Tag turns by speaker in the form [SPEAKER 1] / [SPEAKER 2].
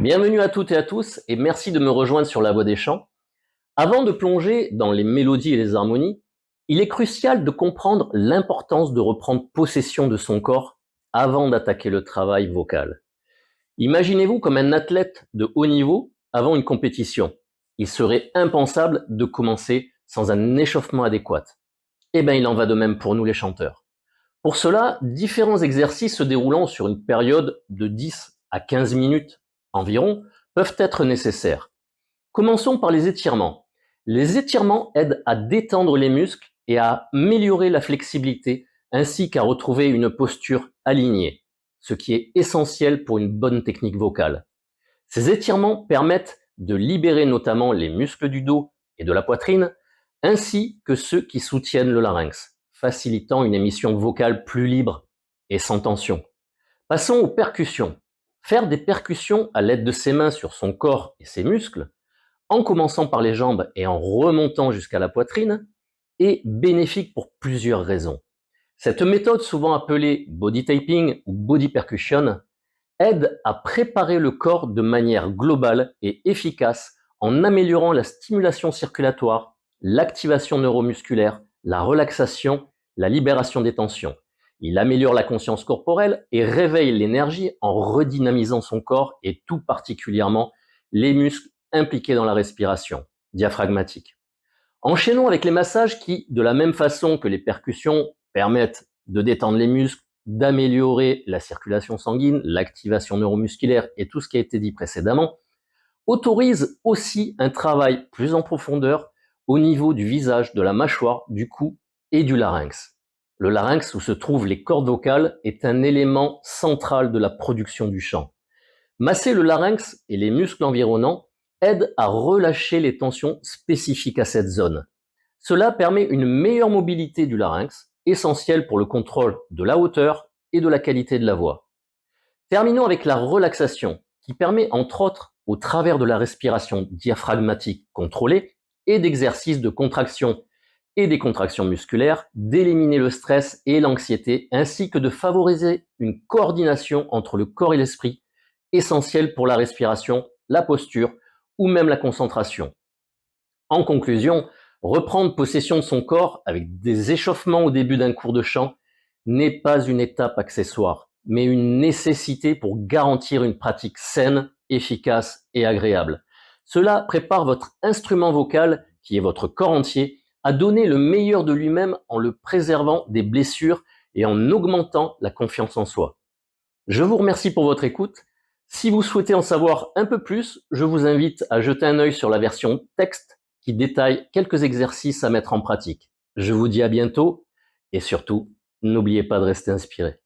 [SPEAKER 1] Bienvenue à toutes et à tous et merci de me rejoindre sur La Voix des Chants. Avant de plonger dans les mélodies et les harmonies, il est crucial de comprendre l'importance de reprendre possession de son corps avant d'attaquer le travail vocal. Imaginez-vous comme un athlète de haut niveau avant une compétition. Il serait impensable de commencer sans un échauffement adéquat. Eh bien, il en va de même pour nous les chanteurs. Pour cela, différents exercices se déroulant sur une période de 10 à 15 minutes environ peuvent être nécessaires. Commençons par les étirements. Les étirements aident à détendre les muscles et à améliorer la flexibilité ainsi qu'à retrouver une posture alignée, ce qui est essentiel pour une bonne technique vocale. Ces étirements permettent de libérer notamment les muscles du dos et de la poitrine, ainsi que ceux qui soutiennent le larynx, facilitant une émission vocale plus libre et sans tension. Passons aux percussions. Faire des percussions à l'aide de ses mains sur son corps et ses muscles, en commençant par les jambes et en remontant jusqu'à la poitrine, est bénéfique pour plusieurs raisons. Cette méthode, souvent appelée body taping ou body percussion, aide à préparer le corps de manière globale et efficace en améliorant la stimulation circulatoire, l'activation neuromusculaire, la relaxation, la libération des tensions. Il améliore la conscience corporelle et réveille l'énergie en redynamisant son corps et tout particulièrement les muscles impliqués dans la respiration diaphragmatique. Enchaînons avec les massages qui, de la même façon que les percussions, permettent de détendre les muscles, d'améliorer la circulation sanguine, l'activation neuromusculaire et tout ce qui a été dit précédemment, autorisent aussi un travail plus en profondeur au niveau du visage, de la mâchoire, du cou et du larynx. Le larynx, où se trouvent les cordes vocales, est un élément central de la production du chant. Masser le larynx et les muscles environnants aide à relâcher les tensions spécifiques à cette zone. Cela permet une meilleure mobilité du larynx, essentielle pour le contrôle de la hauteur et de la qualité de la voix. Terminons avec la relaxation, qui permet entre autres, au travers de la respiration diaphragmatique contrôlée et d'exercices de contraction et des contractions musculaires, d'éliminer le stress et l'anxiété, ainsi que de favoriser une coordination entre le corps et l'esprit, essentielle pour la respiration, la posture ou même la concentration. En conclusion, reprendre possession de son corps avec des échauffements au début d'un cours de chant n'est pas une étape accessoire, mais une nécessité pour garantir une pratique saine, efficace et agréable. Cela prépare votre instrument vocal, qui est votre corps entier, à donner le meilleur de lui-même en le préservant des blessures et en augmentant la confiance en soi. Je vous remercie pour votre écoute. Si vous souhaitez en savoir un peu plus, je vous invite à jeter un œil sur la version texte qui détaille quelques exercices à mettre en pratique. Je vous dis à bientôt et surtout, n'oubliez pas de rester inspiré.